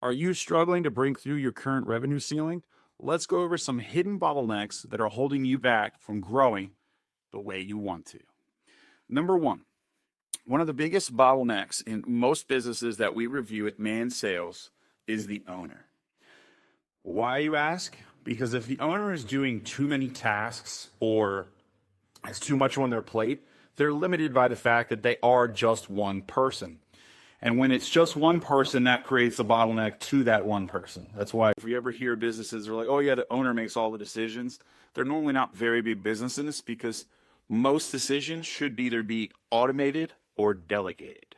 Are you struggling to break through your current revenue ceiling? Let's go over some hidden bottlenecks that are holding you back from growing the way you want to. Number one of the biggest bottlenecks in most businesses that we review at Man Sales is the owner. Why, you ask? Because if the owner is doing too many tasks or has too much on their plate, they're limited by the fact that they are just one person. And when it's just one person, that creates a bottleneck to that one person. That's why if you ever hear businesses are like, oh yeah, the owner makes all the decisions, they're normally not very big businesses because most decisions should either be automated or delegated.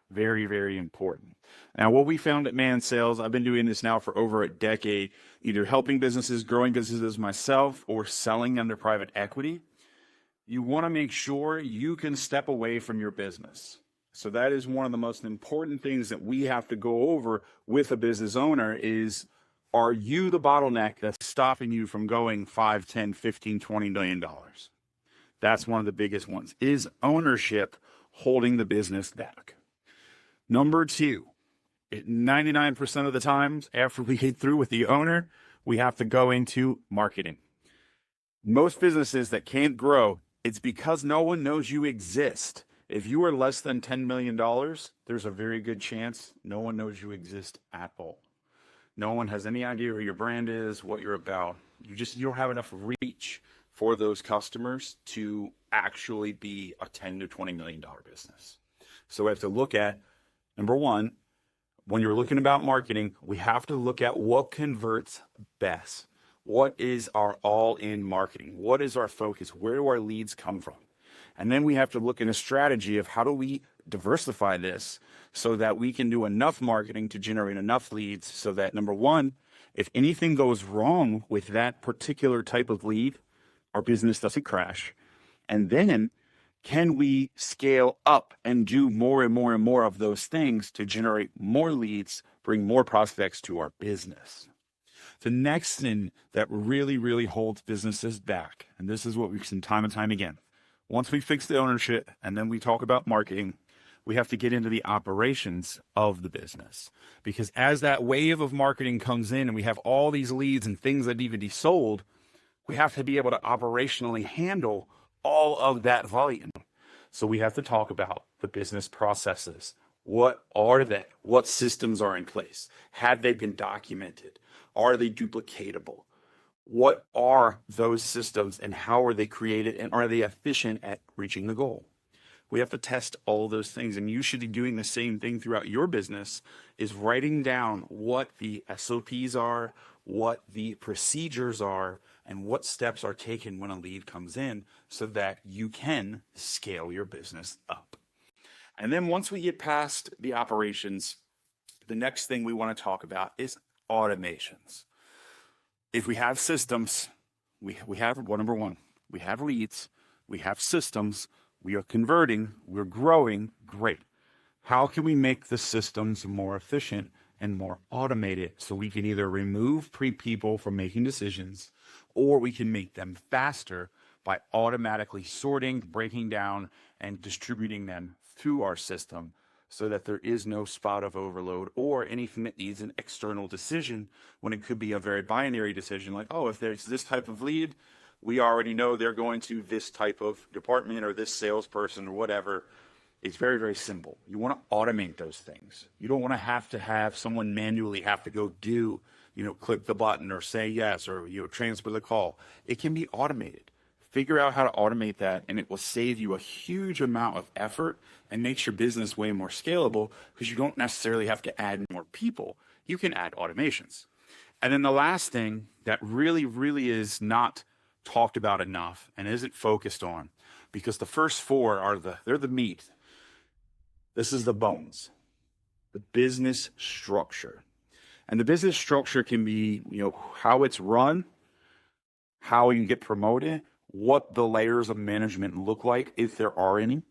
Very, very important. Now, what we found at Man Sales, I've been doing this now for over a decade, either helping businesses, growing businesses myself, or selling under private equity. You want to make sure you can step away from your business. So that is one of the most important things that we have to go over with a business owner is, are you the bottleneck that's stopping you from going 5, 10, 15, $20 million? That's one of the biggest ones. Is ownership holding the business back? Number two, 99% of the times after we get through with the owner, we have to go into marketing. Most businesses that can't grow, it's because no one knows you exist. If you are less than $10 million, there's a very good chance no one knows you exist at all. No one has any idea who your brand is, what you're about. You don't have enough reach for those customers to actually be a $10 to $20 million business. So we have to look at, number one, when you're looking about marketing, we have to look at what converts best. What is our all-in marketing? What is our focus? Where do our leads come from? And then we have to look at a strategy of how do we diversify this so that we can do enough marketing to generate enough leads so that, number one, if anything goes wrong with that particular type of lead, our business doesn't crash. And then can we scale up and do more and more and more of those things to generate more leads, bring more prospects to our business? The next thing that really, really holds businesses back, and this is what we've seen time and time again, once we fix the ownership and then we talk about marketing, we have to get into the operations of the business. Because as that wave of marketing comes in and we have all these leads and things that need to be sold, we have to be able to operationally handle all of that volume. So we have to talk about the business processes. What are they? What systems are in place? Have they been documented? Are they duplicatable? What are those systems and how are they created and are they efficient at reaching the goal? We have to test all of those things, and you should be doing the same thing throughout your business, is writing down what the SOPs are, what the procedures are, and what steps are taken when a lead comes in so that you can scale your business up. And then once we get past the operations, the next thing we want to talk about is automations. If we have systems, we have, well, number one, we have leads, we have systems, we are converting, we're growing, great. How can we make the systems more efficient and more automated so we can either remove people from making decisions or we can make them faster by automatically sorting, breaking down, and distributing them through our system so that there is no spot of overload or anything that needs an external decision when it could be a very binary decision like, oh, if there's this type of lead, we already know they're going to this type of department or this salesperson or whatever. It's very, very simple. You want to automate those things. You don't want to have someone manually have to go do, click the button or say yes or, transfer the call. It can be automated. Figure out how to automate that, and it will save you a huge amount of effort and makes your business way more scalable because you don't necessarily have to add more people. You can add automations. And then the last thing that really, really is not talked about enough and isn't focused on, because the first four they're the meat. This is the bones, the business structure. And the business structure can be, how it's run, how you get promoted, what the layers of management look like, if there are any,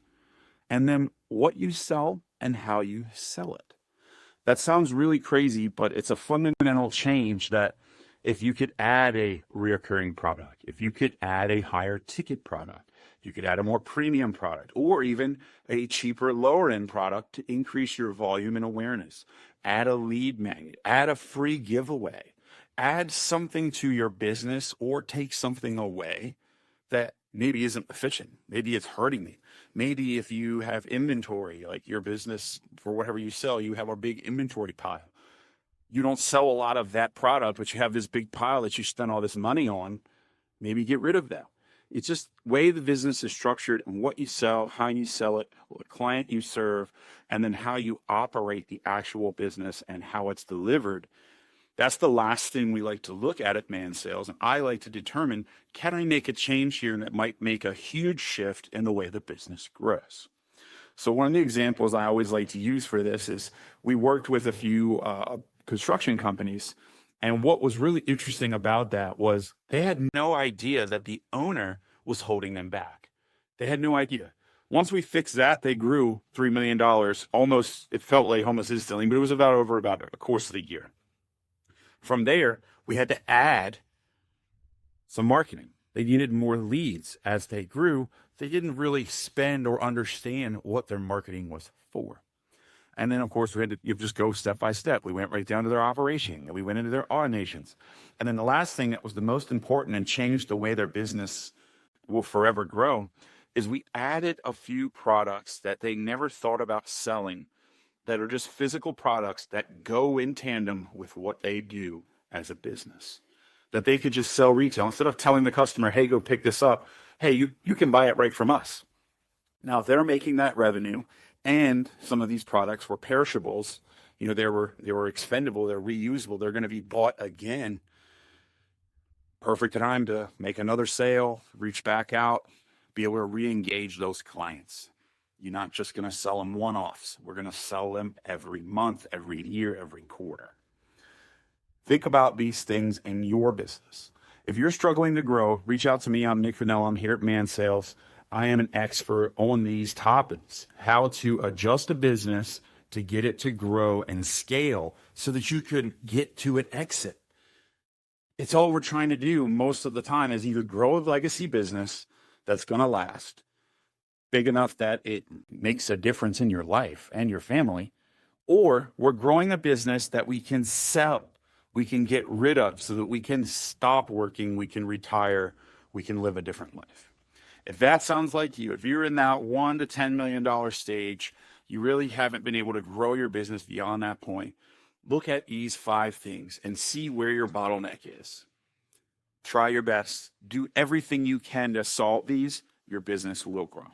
and then what you sell and how you sell it. That sounds really crazy, but it's a fundamental change that if you could add a reoccurring product, if you could add a higher ticket product, you could add a more premium product or even a cheaper lower end product to increase your volume and awareness. add a lead magnet, add a free giveaway, add something to your business, or take something away that maybe isn't efficient. Maybe it's hurting me. Maybe if you have inventory, like your business, for whatever you sell, you have a big inventory pile. You don't sell a lot of that product, but you have this big pile that you spent all this money on. Maybe get rid of that. It's just way the business is structured and what you sell, how you sell it, what client you serve, and then how you operate the actual business and how it's delivered. That's the last thing we like to look at Man Sales. And I like to determine, can I make a change here that might make a huge shift in the way the business grows? So one of the examples I always like to use for this is we worked with a few construction companies. And what was really interesting about that was they had no idea that the owner was holding them back. They had no idea. Once we fixed that, they grew $3 million almost, it felt like almost instantly, but it was about over about a course of the year. From there, we had to add some marketing. They needed more leads as they grew. They didn't really spend or understand what their marketing was for. And then, of course, we had to just go step by step. We went right down to their operation, and we went into their automations. And then the last thing that was the most important and changed the way their business will forever grow is we added a few products that they never thought about selling that are just physical products that go in tandem with what they do as a business, that they could just sell retail. Instead of telling the customer, hey, go pick this up, hey, you can buy it right from us. Now, if they're making that revenue, and some of these products were perishables, they were expendable, they're reusable, they're going to be bought again. Perfect time to make another sale, reach back out, be able to re-engage those clients. You're not just going to sell them one-offs. We're going to sell them every month, every year, every quarter. Think about these things in your business. If you're struggling to grow, reach out to me. I'm Nick Vanella. I'm here at Man Sales. I am an expert on these topics, how to adjust a business to get it to grow and scale so that you can get to an exit. It's all we're trying to do most of the time is either grow a legacy business that's going to last, big enough that it makes a difference in your life and your family, or we're growing a business that we can sell, we can get rid of so that we can stop working, we can retire, we can live a different life. If that sounds like you, if you're in that $1 to $10 million stage, you really haven't been able to grow your business beyond that point, look at these 5 things and see where your bottleneck is. Try your best. Do everything you can to solve these. Your business will grow.